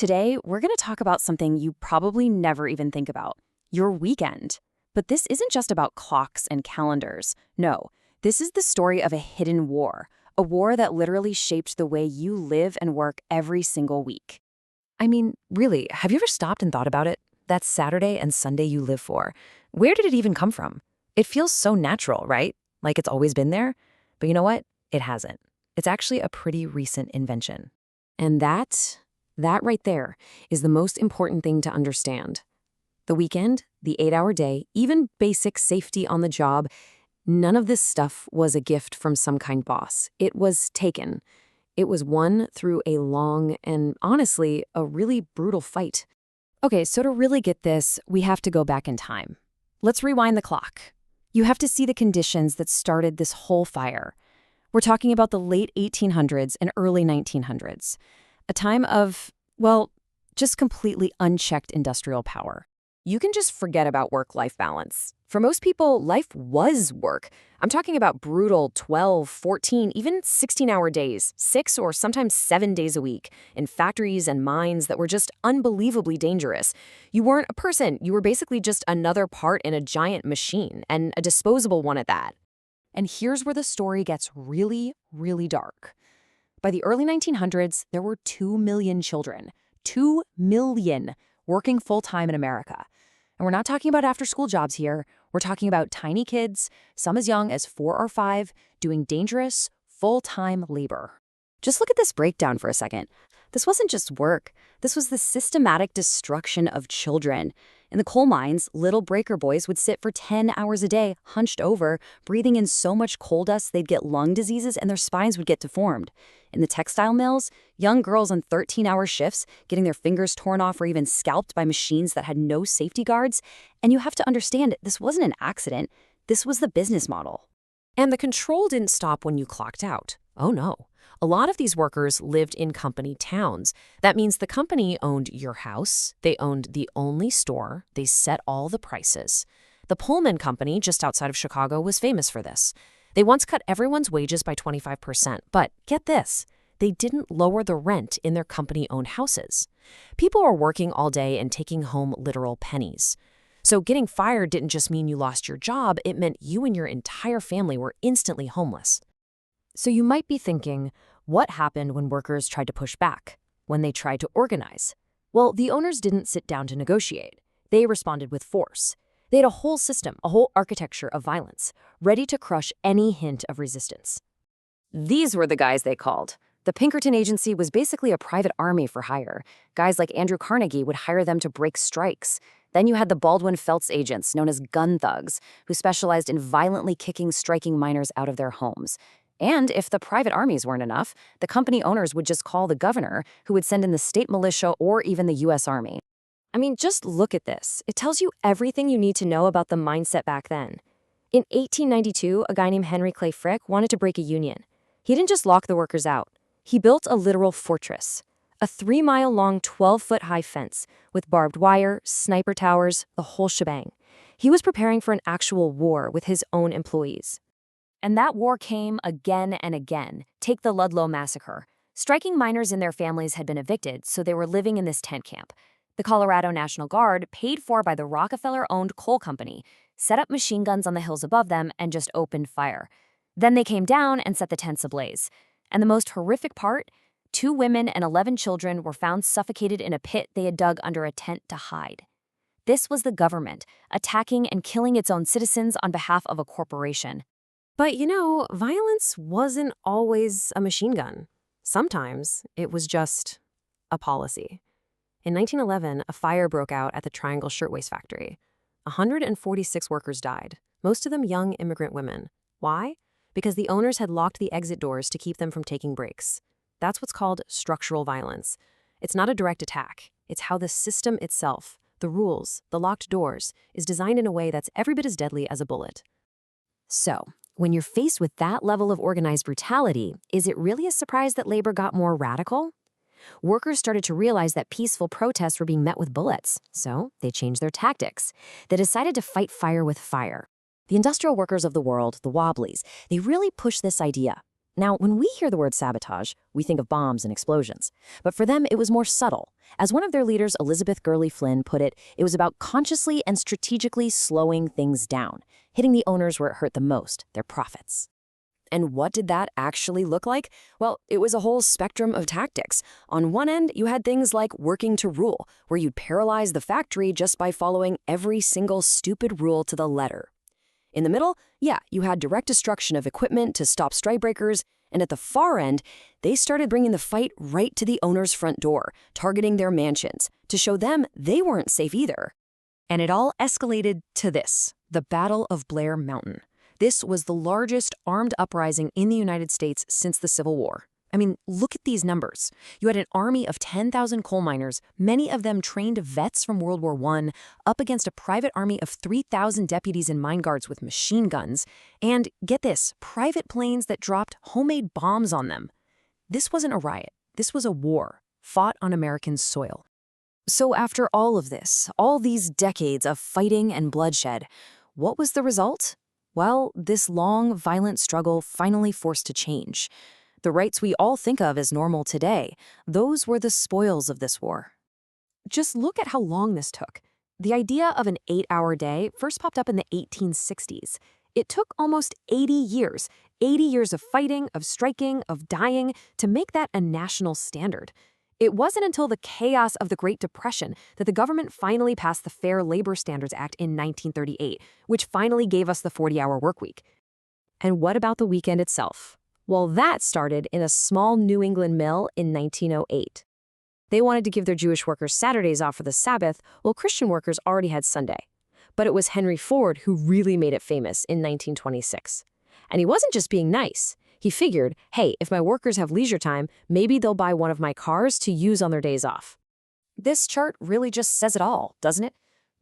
Today, we're going to talk about something you probably never even think about, your weekend. But this isn't just about clocks and calendars. No, this is the story of a hidden war, a war that literally shaped the way you live and work every single week. I mean, really, have you ever stopped and thought about it? That Saturday and Sunday you live for. Where did it even come from? It feels so natural, right? Like it's always been there. But you know what? It hasn't. It's actually a pretty recent invention. And that right there is the most important thing to understand. The weekend, the 8-hour day, even basic safety on the job, none of this stuff was a gift from some kind boss. It was taken. It was won through a long and, honestly, a really brutal fight. Okay, so to really get this, we have to go back in time. Let's rewind the clock. You have to see the conditions that started this whole fire. We're talking about the late 1800s and early 1900s. A time of, well, just completely unchecked industrial power. You can just forget about work-life balance. For most people, life was work. I'm talking about brutal 12, 14, even 16-hour days, 6 or sometimes 7 days a week, in factories and mines that were just unbelievably dangerous. You weren't a person. You were basically just another part in a giant machine, and a disposable one at that. And here's where the story gets really, really dark. By the early 1900s, there were 2 million children. 2 million working full-time in America. And we're not talking about after-school jobs here. We're talking about tiny kids, some as young as 4 or 5, doing dangerous, full-time labor. Just look at this breakdown for a second. This wasn't just work. This was the systematic destruction of children. In the coal mines, little breaker boys would sit for 10 hours a day, hunched over, breathing in so much coal dust they'd get lung diseases and their spines would get deformed. In the textile mills, young girls on 13-hour shifts, getting their fingers torn off or even scalped by machines that had no safety guards. And you have to understand, this wasn't an accident. This was the business model. And the control didn't stop when you clocked out. Oh no. A lot of these workers lived in company towns. That means the company owned your house, they owned the only store, they set all the prices. The Pullman Company, just outside of Chicago, was famous for this. They once cut everyone's wages by 25%, but get this, they didn't lower the rent in their company-owned houses. People were working all day and taking home literal pennies. So getting fired didn't just mean you lost your job, it meant you and your entire family were instantly homeless. So you might be thinking, what happened when workers tried to push back, when they tried to organize? Well, the owners didn't sit down to negotiate. They responded with force. They had a whole system, a whole architecture of violence, ready to crush any hint of resistance. These were the guys they called. The Pinkerton Agency was basically a private army for hire. Guys like Andrew Carnegie would hire them to break strikes. Then you had the Baldwin Felts agents, known as gun thugs, who specialized in violently kicking striking miners out of their homes. And if the private armies weren't enough, the company owners would just call the governor, who would send in the state militia or even the U.S. Army. I mean, just look at this. It tells you everything you need to know about the mindset back then. In 1892, a guy named Henry Clay Frick wanted to break a union. He didn't just lock the workers out. He built a literal fortress, a 3-mile-long, 12-foot-high fence with barbed wire, sniper towers, the whole shebang. He was preparing for an actual war with his own employees. And that war came again and again. Take the Ludlow massacre. Striking miners and their families had been evicted, so they were living in this tent camp. The Colorado National Guard, paid for by the Rockefeller-owned coal company, set up machine guns on the hills above them and just opened fire. Then they came down and set the tents ablaze. And the most horrific part? 2 women and 11 children were found suffocated in a pit they had dug under a tent to hide. This was the government, attacking and killing its own citizens on behalf of a corporation. But you know, violence wasn't always a machine gun. Sometimes it was just a policy. In 1911, a fire broke out at the Triangle Shirtwaist Factory. 146 workers died, most of them young immigrant women. Why? Because the owners had locked the exit doors to keep them from taking breaks. That's what's called structural violence. It's not a direct attack. It's how the system itself, the rules, the locked doors, is designed in a way that's every bit as deadly as a bullet. So, when you're faced with that level of organized brutality, is it really a surprise that labor got more radical? Workers started to realize that peaceful protests were being met with bullets, so they changed their tactics. They decided to fight fire with fire. The industrial workers of the world, the Wobblies, they really pushed this idea. Now, when we hear the word sabotage, we think of bombs and explosions. But for them, it was more subtle. As one of their leaders, Elizabeth Gurley Flynn, put it, it was about consciously and strategically slowing things down, hitting the owners where it hurt the most, their profits. And what did that actually look like? Well, it was a whole spectrum of tactics. On one end, you had things like working to rule, where you'd paralyze the factory just by following every single stupid rule to the letter. In the middle, you had direct destruction of equipment to stop strikebreakers, and at the far end, they started bringing the fight right to the owner's front door, targeting their mansions, to show them they weren't safe either. And it all escalated to this, the Battle of Blair Mountain. This was the largest armed uprising in the United States since the Civil War. I mean, look at these numbers. You had an army of 10,000 coal miners, many of them trained vets from World War I, up against a private army of 3,000 deputies and mine guards with machine guns, and, get this, private planes that dropped homemade bombs on them. This wasn't a riot. This was a war, fought on American soil. So after all of this, all these decades of fighting and bloodshed, what was the result? Well, this long, violent struggle finally forced a change. The rights we all think of as normal today, those were the spoils of this war. Just look at how long this took. The idea of an 8-hour day first popped up in the 1860s. It took almost 80 years of fighting, of striking, of dying, to make that a national standard. It wasn't until the chaos of the Great Depression that the government finally passed the Fair Labor Standards Act in 1938, which finally gave us the 40-hour workweek. And what about the weekend itself? Well, that started in a small New England mill in 1908. They wanted to give their Jewish workers Saturdays off for the Sabbath, while Christian workers already had Sunday. But it was Henry Ford who really made it famous in 1926. And he wasn't just being nice. He figured, hey, if my workers have leisure time, maybe they'll buy one of my cars to use on their days off. This chart really just says it all, doesn't it?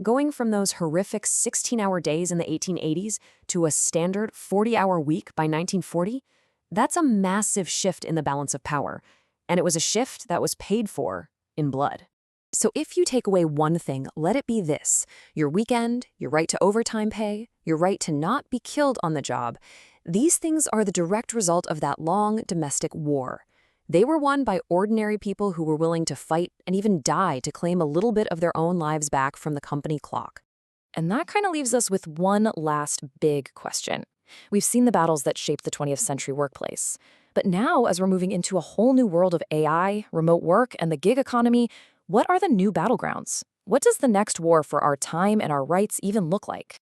Going from those horrific 16-hour days in the 1880s to a standard 40-hour week by 1940, that's a massive shift in the balance of power, and it was a shift that was paid for in blood. So if you take away one thing, let it be this: your weekend, your right to overtime pay, your right to not be killed on the job. These things are the direct result of that long domestic war. They were won by ordinary people who were willing to fight and even die to claim a little bit of their own lives back from the company clock. And that kind of leaves us with one last big question. We've seen the battles that shaped the 20th century workplace. But now, as we're moving into a whole new world of AI, remote work, and the gig economy, what are the new battlegrounds? What does the next war for our time and our rights even look like?